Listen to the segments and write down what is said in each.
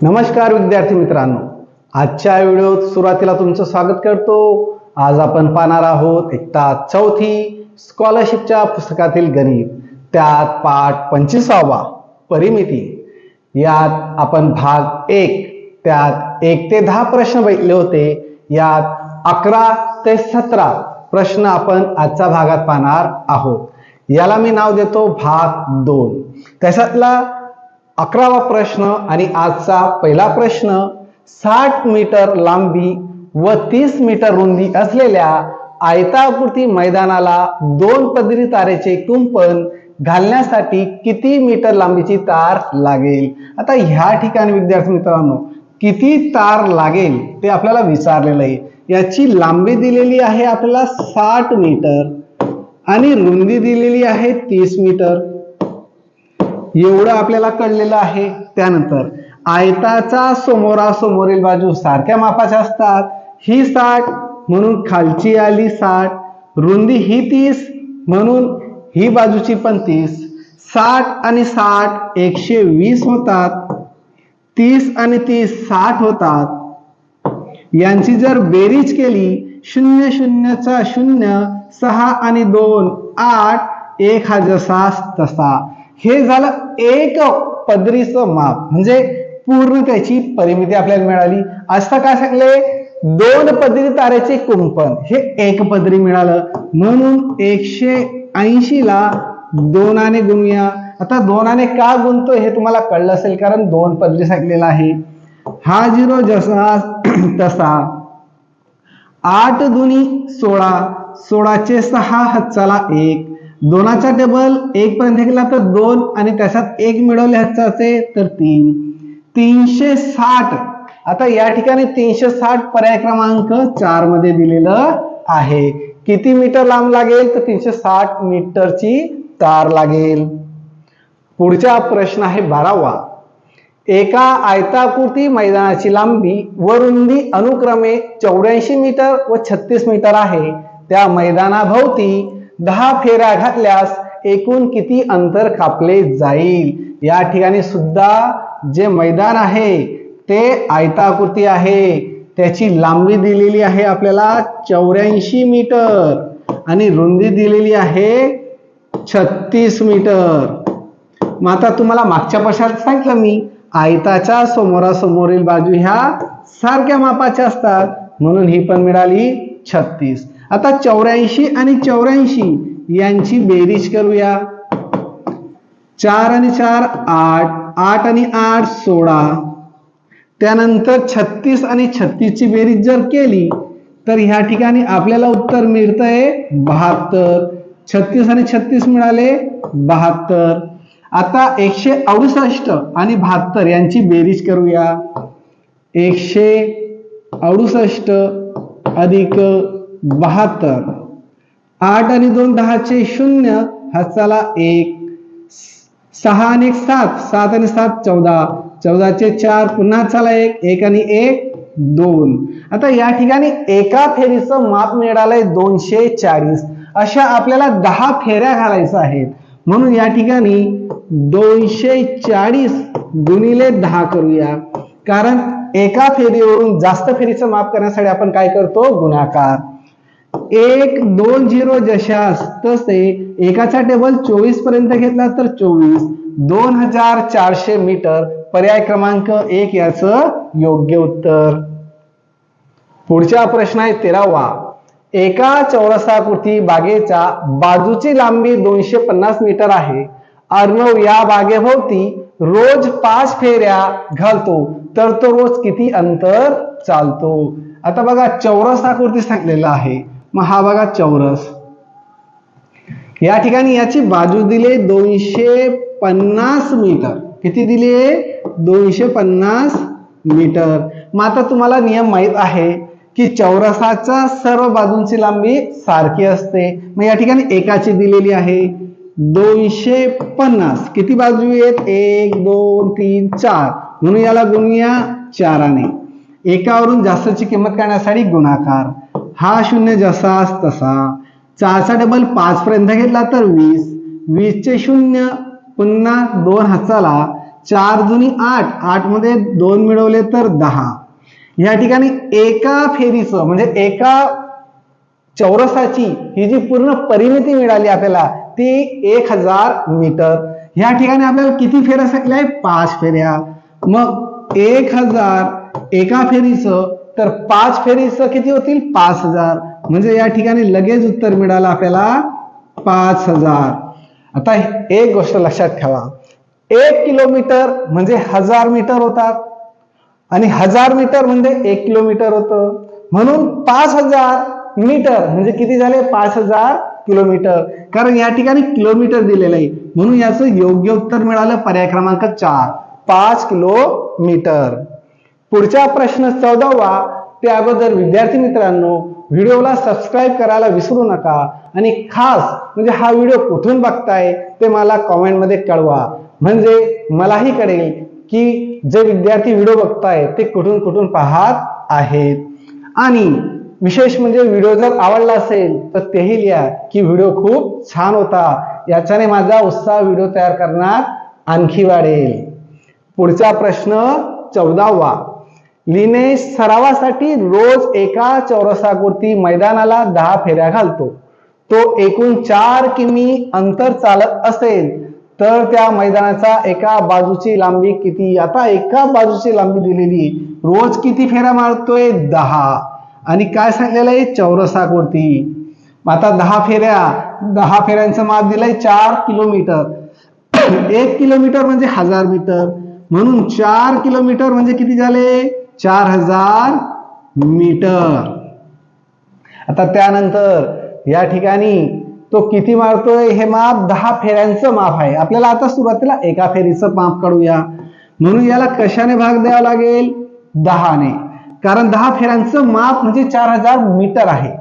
नमस्कार विद्यार्थी मित्रांनो, आजच्या व्हिडिओत सुरुवातीला तुमचं स्वागत करतो। आज आपण पाहणार आहोत इयत्ता 4थी स्कॉलरशिपच्या पुस्तकातील गणित, त्यात पाठ 25वा परिमिती। यात आपण भाग 1 त्यात 1 ते 10 प्रश्न बघितले होते। यात 11 ते 17 प्रश्न आपण आजच्या भागात पाहणार आहोत। याला मी नाव देतो भाग 2। त्याच्यातला 11वा प्रश्न आणि आजचा पहिला प्रश्न, 60 मीटर लांबी व 30 मीटर रुंदी असलेल्या आयताकृती मैदानाला 2 पदरी तारेचे कुंपण घालण्यासाठी किती मीटर लांबीची तार लागेल। आता ह्या ठिकाणी विद्यार्थी मित्रांनो, किती तार लागेल ते आपल्याला विचारलेलं आहे। याची लांबी दिलेली आहे आपल्याला 60 मीटर आणि रुंदी दिलेली आहे 30 मीटर, एवढं आपल्याला कळलेलं आहे। त्यानंतर आयताचा समोरासमोरील बाजू सारख्या मापाच्या असतात, ही 60 म्हणून खालची आली 60, रुंदी ही 30 म्हणून ही बाजूची पण 30, 60 आणि 60 120 होतात, 30 आणि 30 60 होतात। यांची जर बेरीज केली 0 0 चा 0, 6 आणि 2 8, 1 हा जसा तसा। हे झालं एक पदरीचं माप, म्हणजे पूर्ण त्याची परिमिती आपल्याला मिळाली। असं काय सांगले, 2 पदरी तारेचे कुंपण, हे एक पदरी मिळालं म्हणून 180 ला 2 ने गुणूया। आता 2 ने का गुणतो हे तुम्हाला कळलं असेल, कारण 2 पदरी सांगितलेला आहे। हा 0 जसा तसा, 8 दुनी 16, 16 चे 6 हातचाला 1, 2चा टेबल 1 पर्यंत गेला तर 2 आणि त्याच्यात 1 मिळवले हातचाचे तर 3, 360। आता या ठिकाणी 360 पर्याय क्रमांक 4 मध्ये दिलेलं आहे। किती मीटर लांब लागेल तर 360 मीटरची तार लागेल। पुढचा प्रश्न आहे 12वा। एका आयताकृती मैदानाची लांबी व रुंदी अनुक्रमे 84 मीटर व 36 मीटर आहे। त्या मैदानाभोवती 10 फेऱ्या घातल्यास एकूण किती अंतर कापले जाईल। या ठिकाणी सुद्धा जे मैदान आहे ते आयताकृती आहे, त्याची लांबी दिलेली आहे आपल्याला 84 मीटर आणि रुंदी दिलेली आहे 36 मीटर। मग आता तुम्हाला मागच्या प्रश्नात सांगितलं मी, आयताच्या समोरासमोरील बाजू ह्या सारख्या मापाच्या असतात म्हणून ही पण मिळाली 36। आता 84 आणि 84 यांची बेरीज करूया। 4 आणि 4 8, 8 आणि 8 16, त्यानंतर 36 आणि 36 ची बेरीज जर केली तर ह्या ठिकाणी आपल्याला उत्तर मिळतंय 72। 36 आणि 36 मिळाले 72। आता 168 आणि 72 यांची बेरीज करूया। 168 अधिक 72, 8 आणि 2 10 चे 0 हातचाला 1, 6 आणि 1 7, 7 आणि 7 14, 14 चे 4 पुन्हा हातचाला 1, 1 आणि 1 2। आता या ठिकाणी एका फेरीचं माप मिळालंय 240। अशा आपल्याला 10 फेऱ्या घालायच्या आहेत म्हणून या ठिकाणी 240 गुणिले 10 करूया, कारण एका फेरीवरून जास्त फेरीचं माप करण्यासाठी आपण काय करतो, गुणाकार। 1 2 0 जशास तसे, एकाचा टेबल 24 पर्यंत घेतला तर 24, 2400 मीटर पर्याय क्रमांक 1 याचं योग्य उत्तर। पुढचा प्रश्न आहे 13वा। एका चौरसाकृती बागेच्या बाजूची लांबी 250 मीटर आहे। अर्णव या बागेभोवती रोज 5 फेऱ्या घालतो तर तो रोज किती अंतर चालतो। आता बघा चौरस आकृती सांगितलेला आहे, मग हा बघा चौरस, या ठिकाणी याची बाजू दिली 250 मीटर। किती दिली, 250 मीटर। मग आता तुम्हाला नियम माहित आहे की चौरसाच्या सर्व बाजूंची लांबी सारखी असते। मग या ठिकाणी एकाची दिलेली आहे 250, किती बाजू आहेत 1 2 3 4 म्हणून याला गुणूया 4 ने। एकावरून जास्तची किंमत काढण्यासाठी गुणाकार। हा 0 जसास तसा, 4चा टेबल 5 पर्यंत घेतला तर 20, 20 चे 0 पुन्हा 2 हातचाला, 4 दुनी 8, 8 मध्ये 2 मिळवले तर 10. या ठिकाणी एका फेरीचं म्हणजे एका चौरसाची ही जी पूर्ण परिमिती मिळाली आपल्याला ती 1000 मीटर. या ठिकाणी आपल्याला किती फेऱ्या सांगितल्या आहे? 5 फेऱ्या. मग 1000 एका फेरीचं तर 5 फेरीचं किती होतील? 5000. म्हणजे या ठिकाणी लगेच उत्तर मिळालं आपल्याला 5000. आता एक गोष्ट लक्षात ठेवा, 1 किलोमीटर म्हणजे 1000 मीटर होतात आणि 1000 मीटर म्हणजे 1 किलोमीटर होतं. म्हणून 5000 मीटर म्हणजे किती झाले? 5000 किलोमीटर. कारण या ठिकाणी किलोमीटर दिलेलं आहे म्हणून याचं योग्य उत्तर मिळालं पर्याय क्रमांक 4, 5 किलोमीटर. पुढचा प्रश्न 14वा. त्या अगोदर विद्यार्थी मित्रांनो, व्हिडिओला सबस्क्राईब करायला विसरू नका आणि खास म्हणजे हा व्हिडिओ कुठून बघताय ते मला कॉमेंटमध्ये कळवा, म्हणजे मलाही कळेल की जे विद्यार्थी व्हिडिओ बघताय ते कुठून कुठून पाहत आहेत. आणि विशेष म्हणजे व्हिडिओ जर आवडला असेल तर तेही लिहा की व्हिडिओ खूप छान होता, याच्याने माझा उत्साह व्हिडिओ तयार करण्यात आणखी वाढेल. पुढचा प्रश्न 14वा. लिनेश सरावासाठी रोज एका चौरसाभोवती मैदानाला 10 फेऱ्या घालतो. तो एकूण 4 किमी अंतर चालत असेल तर त्या मैदानाचा एका बाजूची लांबी किती? आता एका बाजूची लांबी दिलेली, रोज किती फेऱ्या मारतोय? 10. आणि काय सांगितलेलं आहे? चौरसाभोवती. आता 10 फेऱ्या, 10 फेऱ्यांचं माप दिलंय 4 किलोमीटर. 1 किलोमीटर म्हणजे 1000 मीटर म्हणून 4 किलोमीटर म्हणजे किती झाले? 4000 मीटर. आता त्यानंतर या ठिकाणी तो किती मारतोय? हे माप 10 फेऱ्यांचं माप आहे. आपल्याला आता सुरुवातीला एका फेरीचं माप काढूया. म्हणून याला कशाने भाग द्यावा लागेल? 10 ने. कारण 10 फेऱ्यांचं माप म्हणजे 4000 मीटर आहे.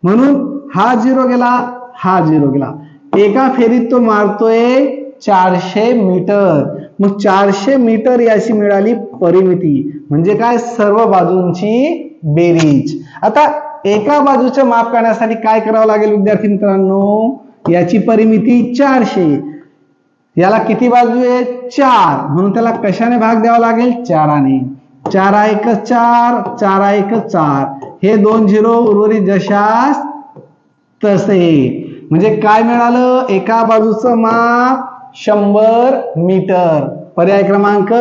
म्हणून हा 0 गेला, हा 0 गेला. एका फेरीत तो मारतोय 400 मीटर. मग 400 मीटर याची मिळाली परिमिती, म्हणजे काय? सर्व बाजूंची बेरीज. आता एका बाजूचं माप काढण्यासाठी काय करावं लागेल विद्यार्थी मित्रांनो? याची परिमिती 400. याला किती बाजू आहे? 4. म्हणून त्याला कशाने भाग द्यावा लागेल? 4 ने. 4 1 4, 4 1 4. हे 2 0 उर्वरित जशास तसे. म्हणजे काय मिळालं? एका बाजूचं माप 100 मीटर. पर्याय क्रमांक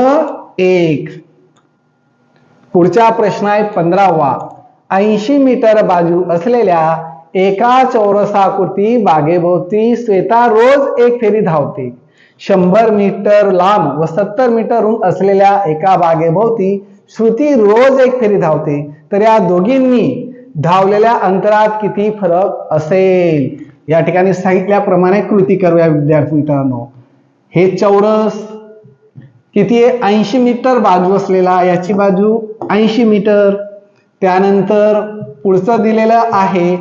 1. पुढचा प्रश्न आहे 15वा. 80 मीटर बाजू असलेल्या एका चौरसाकृती बागेभोवती श्वेता रोज एक फेरी धावते. 100 मीटर लांब व 70 मीटर रुंद असलेल्या एका बागेभोवती श्रुती रोज एक फेरी धावते. तर या दोघींनी धावलेल्या अंतरात किती फरक असेल? या ठिकाणी सांगितल्याप्रमाणे कृती करूया विद्यार्थी मित्रांनो. हे चौरस किती आहे? 80 मीटर बाजू असलेला, याची बाजू 80 मीटर. त्यानंतर पुढचं दिलेलं आहे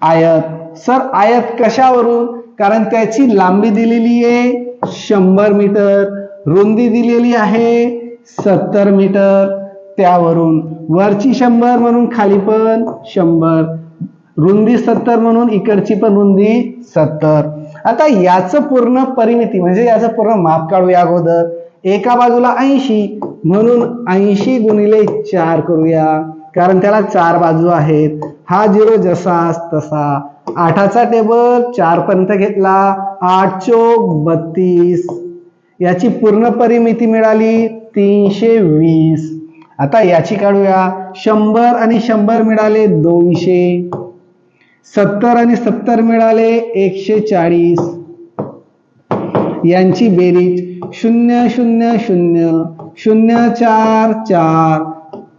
आयत. सर आयत कशावरून? कारण त्याची लांबी दिलेली आहे 100 मीटर, रुंदी दिलेली आहे 70 मीटर. त्यावरून वरची 100 म्हणून खाली पण 100, रुंदी 70 म्हणून इकडची पण रुंदी 70. आता याचं पूर्ण परिमिती म्हणजे याचं पूर्ण माप काढूया अगोदर. एका बाजूला 80 म्हणून 80 गुणिले 4 करूया, कारण त्याला 4 बाजू आहेत. हा 0 जसाच तसा. 8चा टेबल 4 पर्यंत घेतला, 8 चोक 32. याची पूर्ण परिमिती मिळाली 320. आता याची काढूया. 100 आणि 100 मिळाले 200, 70 आणि 70 मिळाले 140. यांची बेरीज 0 0 0 0 4 4,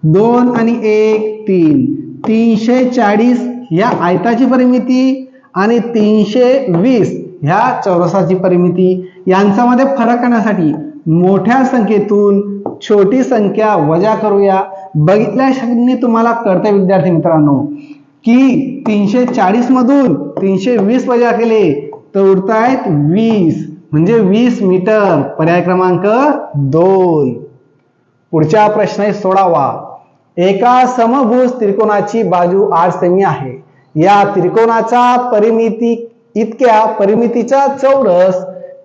2 आणि 1 3. 340 ह्या आयताची परिमिती आणि 320 ह्या चौरसाची परिमिती. यांच्यामध्ये फरक करण्यासाठी मोठ्या संख्येतून छोटी संख्या वजा करूया. बघितल्या क्षणी तुम्हाला कळते विद्यार्थी मित्रांनो की 340 मधून 320 वजा केले तर उरतायत 20, म्हणजे 20 मीटर. पर्याय क्रमांक 2. पुढचा प्रश्न आहे 16वा. एका समभुज त्रिकोणाची बाजू 8 सेमी आहे. या त्रिकोणाचा परिमितीचा चौरस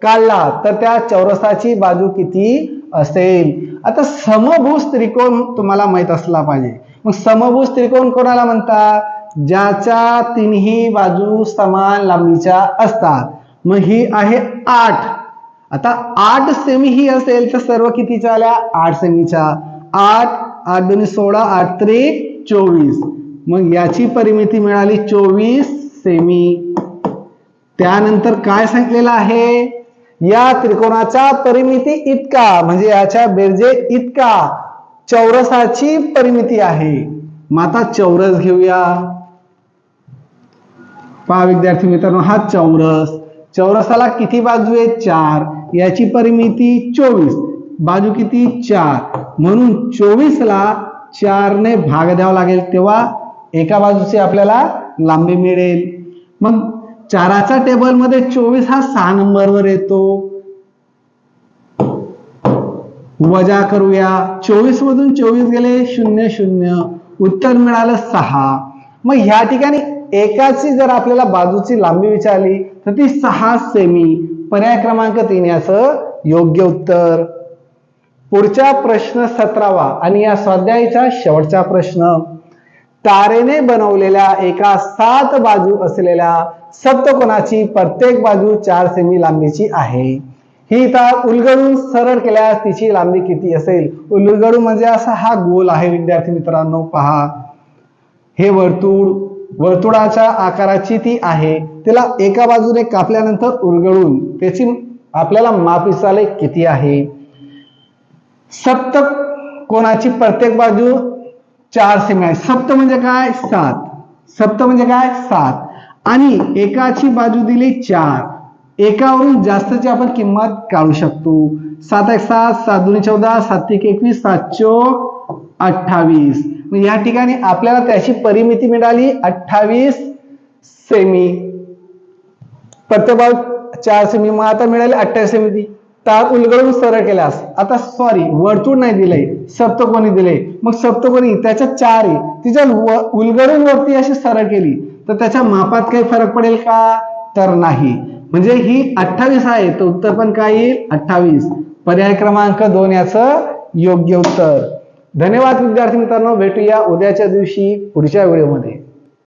काढला तर त्या चौरसाची बाजू किती असेल? आता समभुज त्रिकोण तुम्हाला माहित असला पाहिजे. मग समभुज त्रिकोण कोणाला म्हणतात? ज्याच्या तिन्ही बाजू समान लांबीच्या असतात. मग ही आहे 8. आता 8 सेमी ही असेल तर सर्व कितीच्या आल्या? 8 सेमीच्या. 8 8 2 16 8 3 24. मग याची परिमिती मिळाली 24 सेमी. त्यानंतर काय सांगितलेलं आहे? या त्रिकोणाच्या परिमिती इतका म्हणजे याच्या बेरजे इतका चौरसाची परिमिती आहे. मग आता चौरस घेऊया. पहा विद्यार्थी मित्रांनो, हा चौरस. चौरसाला किती बाजू आहेत? 4. याची परिमिती 24. बाजू किती? 4. म्हणून 24 ला 4 ने भाग द्यावा लागेल तेव्हा एका बाजूची आपल्याला लांबी मिळेल. मग 4च्या टेबल मध्ये 24 हा 6 नंबरवर येतो. वजा करूया. 24 मधून 24 गेले 0 0. उत्तर मिळालं 6. मग ह्या ठिकाणी एकाची जर आपल्याला बाजूची लांबी विचारली तर ती 6 सेमी. पर्याय क्रमांक 3 याचं योग्य उत्तर. पुढचा प्रश्न 17वा आणि या स्वाध्यायाचा शेवटचा प्रश्न. तारेने बनवलेल्या एका 7 बाजू असलेल्या सप्तकोनाची प्रत्येक बाजू 4 सेमी लांबीची आहे. ही तार उलगडून सरळ केल्यास तिची लांबी किती असेल? उलगडून म्हणजे असा हा गोल आहे विद्यार्थी मित्रांनो. पहा, हे वर्तुळाच्या आकाराची ती आहे. तिला एका बाजूने कापल्यानंतर उलगडून त्याची आपल्याला माप विचारले किती आहे. सप्तकोनाची प्रत्येक बाजू 4 सेमी आहे. सप्त म्हणजे काय? 7. सप्त म्हणजे काय? 7. आणि एकाची बाजू दिली 4. एकावरून जास्तची आपण किंमत काढू शकतो. 7 1 7, 7 2 14, 7 1 21, 7 4 28. या ठिकाणी आपल्याला त्याची परिमिती मिळाली 28 सेमी. प्रत्येक बाजू 4 सेमी. मग आता मिळाली 28 सेमी. तार उलगडून सरळ केल्यास, आता सॉरी वर्तुळ नाही दिलंय, सप्तकोनी दिले. मग सप्तकोनी त्याच्या 4 आहे, तिच्या उलगडून वरती अशी सरळ केली तर त्याच्या मापात काही फरक पडेल का? तर नाही. म्हणजे ही 28 आहे, तर उत्तर पण काय येईल? 28. पर्याय क्रमांक 2 याचं योग्य उत्तर. धन्यवाद विद्यार्थी मित्रांनो. भेटूया उद्याच्या दिवशी पुढच्या व्हिडिओमध्ये.